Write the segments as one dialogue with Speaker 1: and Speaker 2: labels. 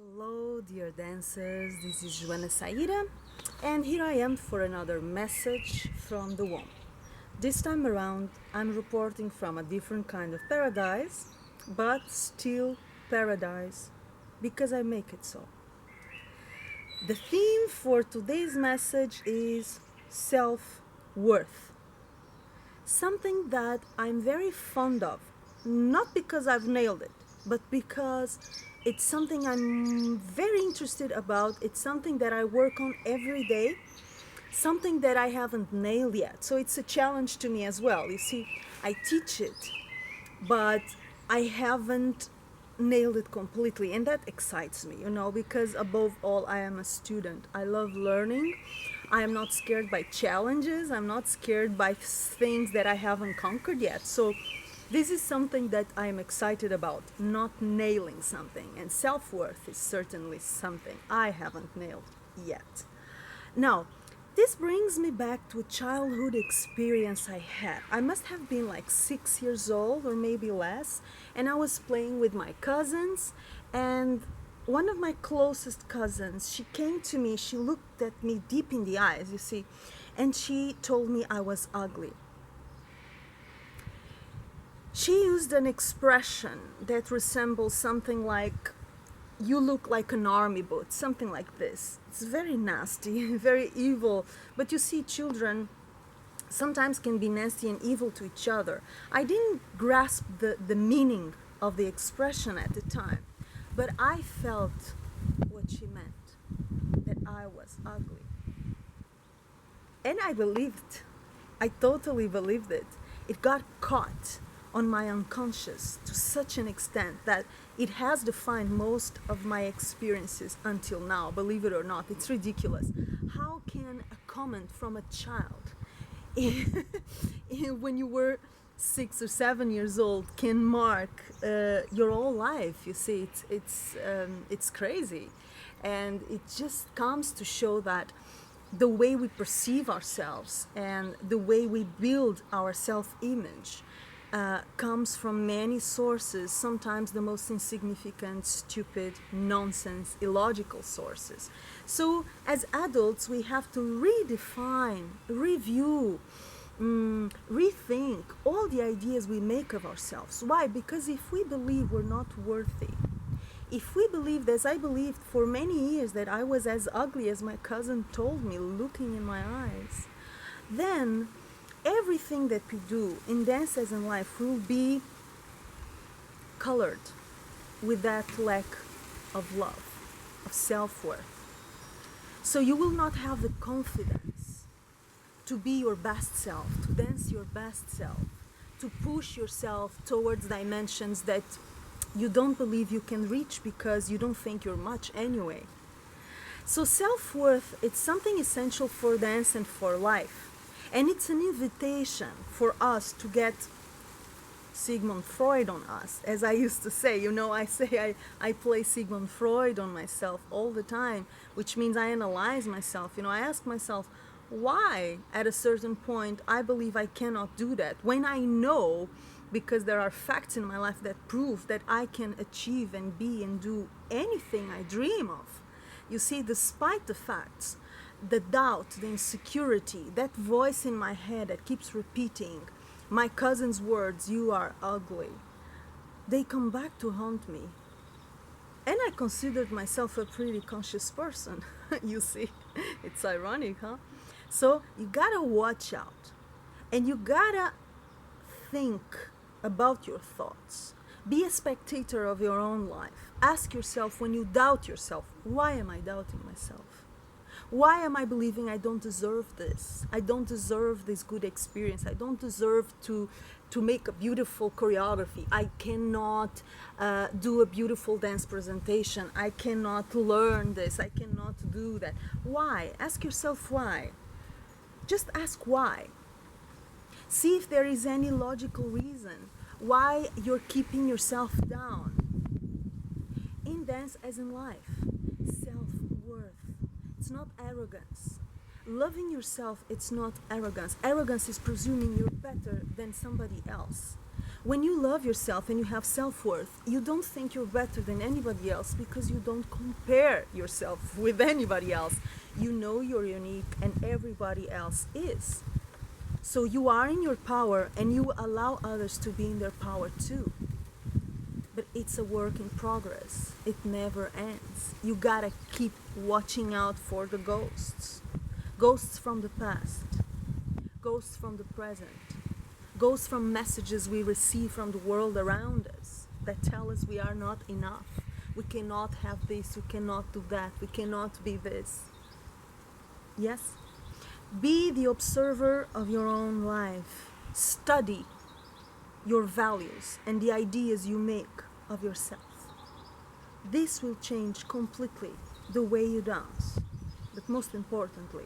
Speaker 1: Hello, dear dancers. This is Joana Saahirah, and here I am for another message from the womb. This time around, I'm reporting from a different kind of paradise, but still paradise because I make it so. The theme for today's message is self worth, something that I'm very fond of, not because I've nailed it, but because it's something I'm very interested about. It's something that I work on every day, something that I haven't nailed yet. So it's a challenge to me as well. You see, I teach it, but I haven't nailed it completely, and that excites me, because above all, I am a student. I love learning. I am not scared by challenges. I'm not scared by things that I haven't conquered yet. So this is something that I'm excited about, not nailing something. And self-worth is certainly something I haven't nailed yet. Now, this brings me back to a childhood experience I had. I must have been like 6 years old or maybe less, and I was playing with my cousins, and one of my closest cousins, she came to me, she looked at me deep in the eyes, you see, and she told me I was ugly. She used an expression that resembles something like, "You look like an army boot," something like this. It's very nasty, very evil. But you see, children sometimes can be nasty and evil to each other. I didn't grasp the meaning of the expression at the time, but I felt what she meant, that I was ugly. And I believed. I totally believed it. It got caught on my unconscious to such an extent that it has defined most of my experiences until now, believe it or not. It's ridiculous. How can a comment from a child when you were 6 or 7 years old can mark your whole life? You see, it's crazy. And it just comes to show that the way we perceive ourselves and the way we build our self-image comes from many sources, sometimes the most insignificant, stupid, nonsense, illogical sources. So as adults, we have to redefine, review, rethink all the ideas we make of ourselves. Why? Because if we believe we're not worthy, if we believed, as I believed for many years, that I was as ugly as my cousin told me, looking in my eyes, then everything that we do in dance as in life will be colored with that lack of love, of self-worth. So you will not have the confidence to be your best self, to dance your best self, to push yourself towards dimensions that you don't believe you can reach because you don't think you're much anyway. So self-worth, it's something essential for dance and for life. And it's an invitation for us to get Sigmund Freud on us. As I used to say, I play Sigmund Freud on myself all the time, which means I analyze myself. I ask myself, why at a certain point I believe I cannot do that, when I know, because there are facts in my life that prove that I can achieve and be and do anything I dream of. You see, despite the facts, the doubt, the insecurity, that voice in my head that keeps repeating my cousin's words, "You are ugly," they come back to haunt me. And I considered myself a pretty conscious person. You see, it's ironic, huh? So you gotta watch out, and you gotta think about your thoughts. Be a spectator of your own life. Ask yourself, when you doubt yourself, why am I doubting myself? Why am I believing I don't deserve this? I don't deserve this good experience. I don't deserve to make a beautiful choreography. I cannot do a beautiful dance presentation. I cannot learn this. I cannot do that. Why? Ask yourself why. Just ask why. See if there is any logical reason why you're keeping yourself down. In dance as in life, self-worth. It's not arrogance. Loving yourself, it's not arrogance. Arrogance is presuming you're better than somebody else. When you love yourself and you have self-worth, you don't think you're better than anybody else because you don't compare yourself with anybody else. You know you're unique and everybody else is. So you are in your power and you allow others to be in their power too. But it's a work in progress. It never ends. You gotta keep watching out for the ghosts. Ghosts from the past, ghosts from the present, ghosts from messages we receive from the world around us that tell us we are not enough. We cannot have this, we cannot do that, we cannot be this. Yes? Be the observer of your own life. Study your values and the ideas you make of yourself. This will change completely the way you dance, but most importantly,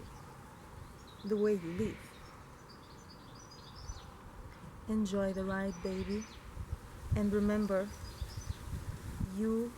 Speaker 1: the way you live. Enjoy the ride, baby, and remember, you